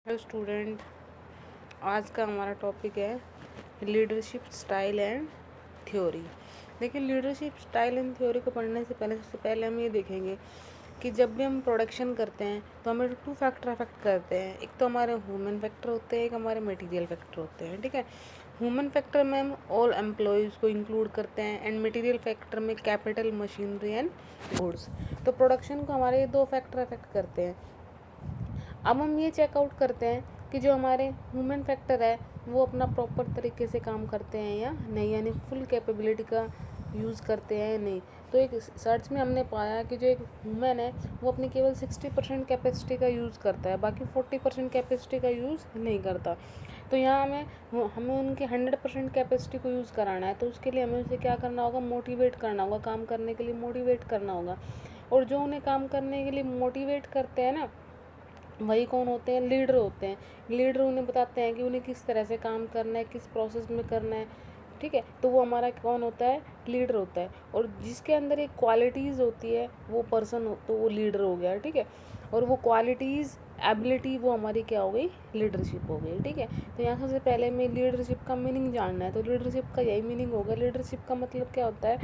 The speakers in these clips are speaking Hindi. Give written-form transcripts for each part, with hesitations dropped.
हेलो स्टूडेंट, आज का हमारा टॉपिक है लीडरशिप स्टाइल एंड थ्योरी। देखिए, लीडरशिप स्टाइल एंड थ्योरी को पढ़ने से पहले सबसे पहले हम ये देखेंगे कि जब भी हम प्रोडक्शन करते हैं तो हमें 2 फैक्टर अफेक्ट करते हैं। एक तो हमारे ह्यूमन फैक्टर होते हैं, एक हमारे मटेरियल फैक्टर होते हैं। ठीक है, ह्यूमन फैक्टर में हम ऑल एम्प्लॉयज़ को इंक्लूड करते हैं एंड मटेरियल फैक्टर में कैपिटल, मशीनरी एंड गुड्स। तो प्रोडक्शन को हमारे ये 2 फैक्टर अफेक्ट करते हैं। अब हम ये चेकआउट करते हैं कि जो हमारे ह्यूमन फैक्टर है वो अपना प्रॉपर तरीके से काम करते हैं या नहीं, यानी फुल कैपेबिलिटी का यूज़ करते हैं या नहीं। तो एक सर्च में हमने पाया कि जो एक ह्यूमन है वो अपनी केवल 60% कैपेसिटी का यूज़ करता है, बाकी 40% कैपेसिटी का यूज़ नहीं करता। तो यहाँ हमें उनके 100% कैपेसिटी को यूज़ कराना है, तो उसके लिए हमें उसे क्या करना होगा, मोटिवेट करना होगा, काम करने के लिए मोटिवेट करना होगा। और जो उन्हें काम करने के लिए मोटिवेट करते हैं ना, वही कौन होते हैं, लीडर होते हैं। लीडर उन्हें बताते हैं कि उन्हें किस तरह से काम करना है, किस प्रोसेस में करना है। ठीक है, तो वो हमारा कौन होता है, लीडर होता है। और जिसके अंदर एक क्वालिटीज़ होती है वो पर्सन हो, तो वो लीडर हो गया। ठीक है, और वो क्वालिटीज़ एबिलिटी वो हमारी क्या हो गई, लीडरशिप हो गई। ठीक है, तो यहाँ सबसे पहले हमें लीडरशिप का मीनिंग जानना है। तो लीडरशिप का यही मीनिंग होगा। लीडरशिप का मतलब क्या होता है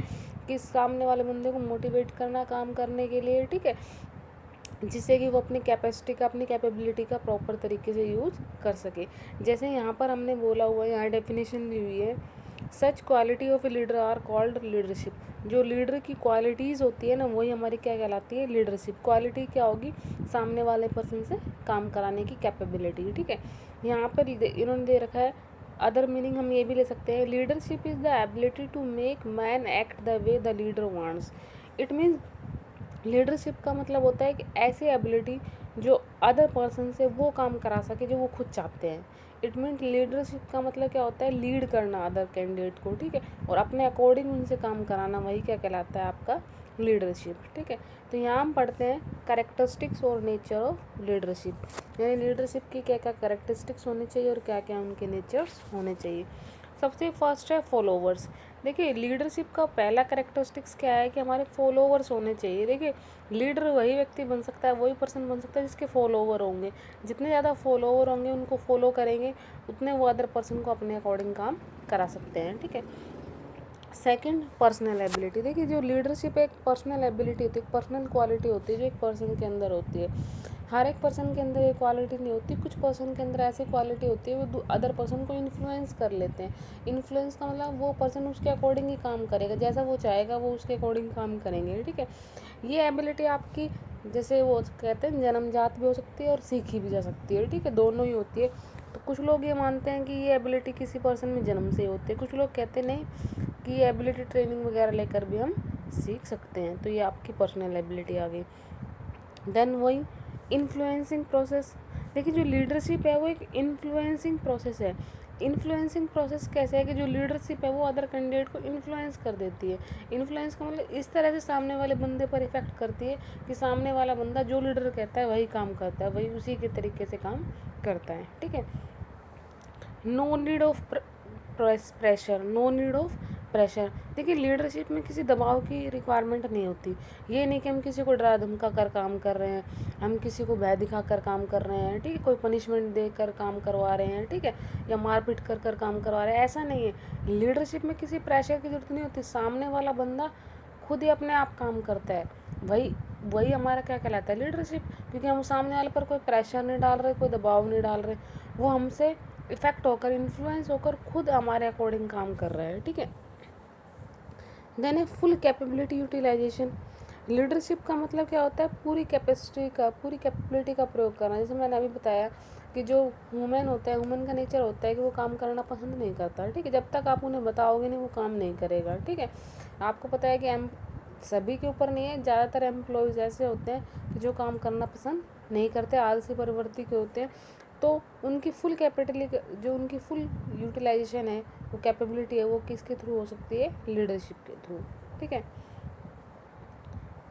कि सामने वाले बंदे को मोटिवेट करना काम करने के लिए। ठीक है, जिससे कि वो अपनी कैपेसिटी का, अपनी कैपेबिलिटी का प्रॉपर तरीके से यूज़ कर सके। जैसे यहाँ पर हमने बोला हुआ है, यहाँ डेफिनेशन दी हुई है, such quality of a leader are called leadership. जो लीडर की क्वालिटीज़ होती है ना, वही हमारी क्या कहलाती है, लीडरशिप। क्वालिटी क्या होगी, सामने वाले पर्सन से काम कराने की कैपेबिलिटी। ठीक है, यहाँ पर इन्होंने दे रखा है अदर मीनिंग, हम ये भी ले सकते हैं, leadership is the ability to make man act the way the leader wants. It means leadership का मतलब होता है कि ऐसी एबिलिटी जो अदर पर्सन से वो काम करा सके जो वो खुद चाहते हैं। इट मीन लीडरशिप का मतलब क्या होता है, लीड करना अदर कैंडिडेट को। ठीक है, और अपने अकॉर्डिंग उनसे काम कराना, वही क्या कहलाता है, आपका लीडरशिप। ठीक है, तो यहाँ हम पढ़ते हैं कैरेक्टरिस्टिक्स और नेचर ऑफ लीडरशिप, यानी लीडरशिप की क्या क्या कैरेक्टरिस्टिक्स होनी चाहिए और क्या क्या उनके नेचर्स होने चाहिए। सबसे फर्स्ट है फॉलोवर्स। देखिए, लीडरशिप का पहला कैरेक्टरिस्टिक्स क्या है कि हमारे फॉलोवर्स होने चाहिए। देखिए, लीडर वही व्यक्ति बन सकता है, वही पर्सन बन सकता है जिसके फॉलोवर होंगे। जितने ज़्यादा फॉलोवर होंगे, उनको फॉलो करेंगे, उतने वो अदर पर्सन को अपने अकॉर्डिंग काम करा सकते हैं। ठीक है, सेकंड पर्सनल एबिलिटी। देखिए, जो लीडरशिप एक पर्सनल एबिलिटी होती है, एक पर्सनल क्वालिटी होती है जो एक पर्सन के अंदर होती है। हर एक पर्सन के अंदर ये क्वालिटी नहीं होती, कुछ पर्सन के अंदर ऐसी क्वालिटी होती है वो अदर पर्सन को इन्फ्लुएंस कर लेते हैं। इन्फ्लुएंस का मतलब वो पर्सन उसके अकॉर्डिंग ही काम करेगा, जैसा वो चाहेगा वो उसके अकॉर्डिंग काम करेंगे। ठीक है, ये एबिलिटी आपकी, जैसे वो कहते हैं, जन्मजात भी हो सकती है और सीखी भी जा सकती है। ठीक है, दोनों ही होती है। तो कुछ लोग ये मानते हैं कि ये एबिलिटी किसी पर्सन में जन्म से होती है, कुछ लोग कहते नहीं कि ये एबिलिटी ट्रेनिंग वगैरह लेकर भी हम सीख सकते हैं। तो ये आपकी पर्सनल एबिलिटी आ गई। देन वही इन्फ्लुएंसिंग प्रोसेस। देखिए, जो लीडरशिप है वो एक इन्फ्लुएंसिंग प्रोसेस है। इन्फ्लुएंसिंग प्रोसेस कैसे है कि जो लीडरशिप है वो अदर कैंडिडेट को इन्फ्लुएंस कर देती है। इन्फ्लुएंस का मतलब इस तरह से सामने वाले बंदे पर इफेक्ट करती है कि सामने वाला बंदा जो लीडर कहता है वही काम करता है, वही उसी के तरीके से काम करता है। ठीक है, no need of pressure, no need of pressure. देखिए, लीडरशिप में किसी दबाव की रिक्वायरमेंट नहीं होती। ये नहीं कि हम किसी को डरा धमका कर काम कर रहे हैं, हम किसी को भय दिखा कर काम कर रहे हैं। ठीक है, कोई पनिशमेंट देकर काम करवा रहे हैं। ठीक है, या मारपीट कर कर काम करवा रहे हैं, ऐसा नहीं है। लीडरशिप में किसी प्रेशर की जरूरत नहीं होती, सामने वाला बंदा खुद ही अपने आप काम करता है। वही वही हमारा क्या कहलाता है, लीडरशिप। क्योंकि हम सामने वाले पर कोई प्रेशर नहीं डाल रहे, कोई दबाव नहीं डाल रहे, वो हमसे इफेक्ट होकर, इन्फ्लुएंस होकर खुद हमारे अकॉर्डिंग काम कर रहा है। ठीक है, देन है फुल कैपेबिलिटी यूटिलाइजेशन। लीडरशिप का मतलब क्या होता है, पूरी कैपेसिटी का, पूरी कैपेबिलिटी का प्रयोग करना। जैसे मैंने अभी बताया कि जो ह्यूमन होता है, ह्यूमन का नेचर होता है कि वो काम करना पसंद नहीं करता। ठीक है, जब तक आप उन्हें बताओगे नहीं वो काम नहीं करेगा। ठीक है, आपको पता है कि सभी के ऊपर नहीं है, ज़्यादातर एम्प्लॉयज़ ऐसे होते हैं कि जो काम करना पसंद नहीं करते, आलसी प्रवृत्ति के होते हैं। तो उनकी फुल कैपेबिलिटी, जो उनकी फुल यूटिलाइजेशन है, वो कैपेबिलिटी है, वो किसके थ्रू हो सकती है, लीडरशिप के थ्रू। ठीक है,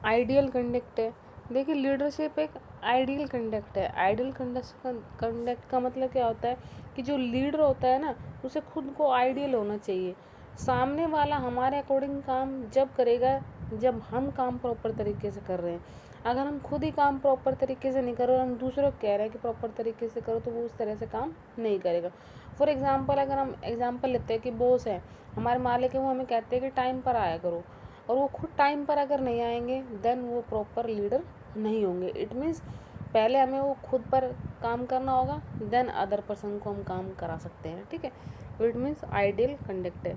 आइडियल कंडक्ट है। देखिए, लीडरशिप एक आइडियल कंडक्ट है। आइडियल कंडक्ट का मतलब क्या होता है कि जो लीडर होता है ना, उसे खुद को आइडियल होना चाहिए। सामने वाला हमारे अकॉर्डिंग काम जब करेगा जब हम काम प्रॉपर तरीके से कर रहे हैं। अगर हम खुद ही काम प्रॉपर तरीके से नहीं करो और हम दूसरों को कह रहे हैं कि प्रॉपर तरीके से करो, तो वो उस तरह से काम नहीं करेगा। फॉर एग्जांपल अगर हम एग्जांपल लेते हैं कि बॉस है, हमारे मालिक है, वो हमें कहते हैं कि टाइम पर आया करो, और वो खुद टाइम पर अगर नहीं आएंगे, देन वो प्रॉपर लीडर नहीं होंगे। इट मीन्स पहले हमें वो खुद पर काम करना होगा, देन अदर पर्सन को हम काम करा सकते हैं, ठीक है। इट मीन्स आइडियल कंडक्ट है,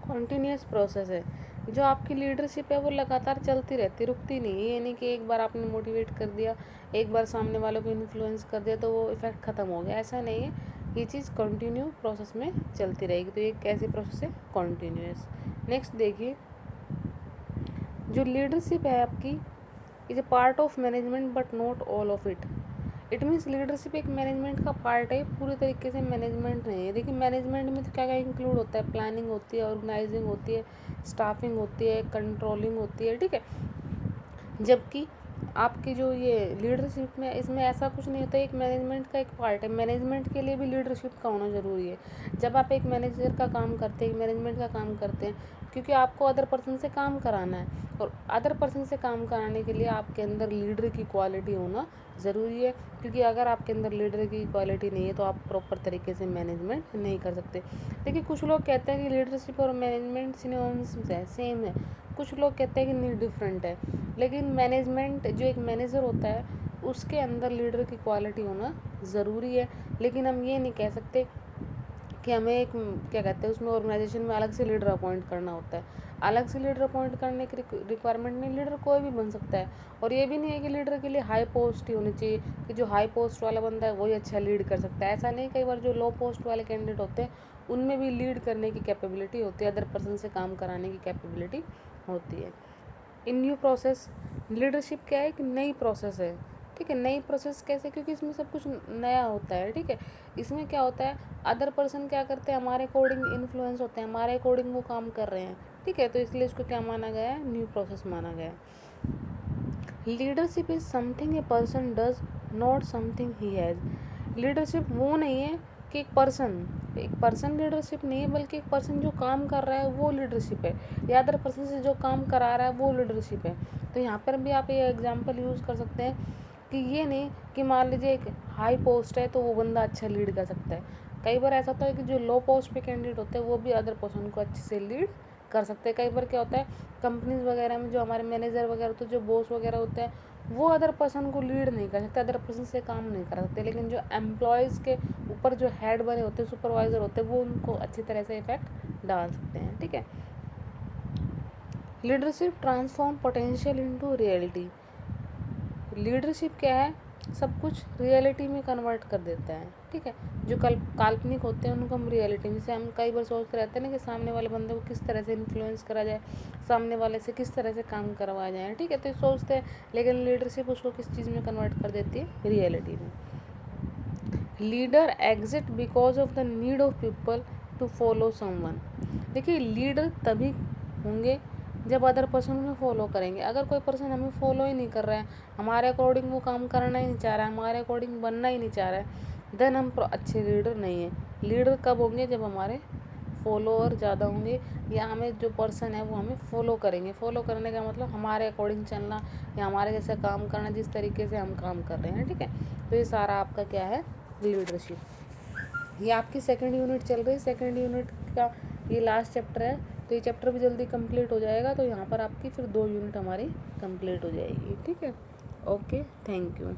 कॉन्टीन्यूस प्रोसेस है। जो आपकी लीडरशिप है वो लगातार चलती रहती, रुकती नहीं है। ये नहीं कि एक बार आपने मोटिवेट कर दिया, एक बार सामने वालों को इन्फ्लुएंस कर दिया तो वो इफेक्ट ख़त्म हो गया, ऐसा नहीं है। ये चीज़ कंटिन्यू प्रोसेस में चलती रहेगी। तो ये कैसी प्रोसेस है? कॉन्टीन्यूस। नेक्स्ट देखिए, जो लीडरशिप है आपकी is a part of management but not all of it. It means leadership एक मैनेजमेंट का पार्ट है, पूरी तरीके से मैनेजमेंट नहीं है। देखिए मैनेजमेंट में तो क्या क्या इंक्लूड होता है, प्लानिंग होती है, ऑर्गेनाइजिंग होती है, स्टाफिंग होती है, कंट्रोलिंग होती है, ठीक है। जबकि आपकी जो ये लीडरशिप में, इसमें ऐसा कुछ नहीं होता, एक मैनेजमेंट का एक पार्ट है। मैनेजमेंट के लिए भी लीडरशिप का होना ज़रूरी है। जब आप एक मैनेजर का काम करते हैं, एक मैनेजमेंट का काम करते हैं, क्योंकि आपको अदर पर्सन से काम कराना है, और अदर पर्सन से काम कराने के लिए आपके अंदर लीडर की क्वालिटी होना ज़रूरी है। क्योंकि अगर आपके अंदर लीडर की क्वालिटी नहीं है तो आप प्रॉपर तरीके से मैनेजमेंट नहीं कर सकते। देखिए कुछ लोग कहते हैं कि लीडरशिप और मैनेजमेंट सिनोनिम्स है, सेम है। कुछ लोग कहते हैं कि नहीं, डिफरेंट है। लेकिन मैनेजमेंट, जो एक मैनेजर होता है, उसके अंदर लीडर की क्वालिटी होना ज़रूरी है। लेकिन हम ये नहीं कह सकते कि हमें एक, क्या कहते हैं, उसमें ऑर्गेनाइजेशन में अलग से लीडर अपॉइंट करना होता है। अलग से लीडर अपॉइंट करने की रिक्वायरमेंट नहीं, लीडर कोई भी बन सकता है। और ये भी नहीं है कि लीडर के लिए हाई पोस्ट ही होनी चाहिए, कि जो हाई पोस्ट वाला बंदा है वही अच्छा लीड कर सकता है, ऐसा नहीं। कई बार जो लो पोस्ट वाले कैंडिडेट होते हैं उनमें भी लीड करने की कैपेबिलिटी होती है, अदर पर्सन से काम कराने की कैपेबिलिटी होती है। इन न्यू प्रोसेस, लीडरशिप क्या है कि नई प्रोसेस है, ठीक है। नई प्रोसेस कैसे? क्योंकि इसमें सब कुछ नया होता है, ठीक है। इसमें क्या होता है, अदर पर्सन क्या करते हैं, हमारे अकॉर्डिंग इन्फ्लुएंस होते हैं, हमारे अकॉर्डिंग वो काम कर रहे हैं, ठीक है। तो इसलिए इसको क्या माना गया है? न्यू प्रोसेस माना गया है। Leadership is something a person does, not something he has. Leadership वो नहीं है कि एक पर्सन लीडरशिप नहीं है, बल्कि एक पर्सन जो काम कर रहा है वो लीडरशिप है, या अदर पर्सन से जो काम करा रहा है वो लीडरशिप है। तो यहाँ पर भी आप ये एग्जांपल यूज़ कर सकते हैं कि ये नहीं कि मान लीजिए एक हाई पोस्ट है तो वो बंदा अच्छा लीड कर सकता है। कई बार ऐसा होता है कि जो लो पोस्ट पे कैंडिडेट होते हैं वो भी अदर पर्सन को अच्छे से लीड कर सकते हैं। कई बार क्या होता है, कंपनीज वगैरह में जो हमारे मैनेजर वगैरह होते हैं, जो बॉस वगैरह होते हैं, वो अदर पर्सन को लीड नहीं कर सकते, अदर पर्सन से काम नहीं कर सकते। लेकिन जो एम्प्लॉयज़ के ऊपर जो हेड बने होते हैं, सुपरवाइज़र होते हैं, वो उनको अच्छी तरह से इफेक्ट डाल सकते हैं, ठीक है। Leadership transform potential into reality. Leadership क्या है, सब कुछ रियलिटी में कन्वर्ट कर देता है, ठीक है। जो काल्पनिक होते हैं उनको हम रियलिटी में, जैसे हम कई बार सोचते रहते हैं ना कि सामने वाले बंदे को किस तरह से इन्फ्लुएंस करा जाए, सामने वाले से किस तरह से काम करवाया जाए, ठीक है। तो सोचते हैं, लेकिन लीडरशिप उसको किस चीज़ में कन्वर्ट कर देती है? रियलिटी में। Leader exit because of the need of people to follow someone. देखिए लीडर तभी होंगे जब अदर पर्सन में फॉलो करेंगे। अगर कोई पर्सन हमें फॉलो ही नहीं कर रहा है, हमारे अकॉर्डिंग वो काम करना ही नहीं चाह रहा है, हमारे अकॉर्डिंग बनना ही नहीं चाह रहा है, देन हम अच्छे लीडर नहीं हैं। लीडर कब होंगे? जब हमारे फॉलोअर ज़्यादा होंगे, या हमें जो पर्सन है वो हमें फॉलो करेंगे। फॉलो करने का मतलब हमारे अकॉर्डिंग चलना, या हमारे जैसे काम करना, जिस तरीके से हम काम कर रहे हैं, ठीक है। तो ये सारा आपका क्या है? लीडरशिप। ये आपकी सेकंड यूनिट चल रही है, सेकंड यूनिट का ये लास्ट चैप्टर है। तो ये चैप्टर भी जल्दी कंप्लीट हो जाएगा, तो यहाँ पर आपकी फिर 2 यूनिट हमारी कंप्लीट हो जाएगी, ठीक है। Okay, thank you.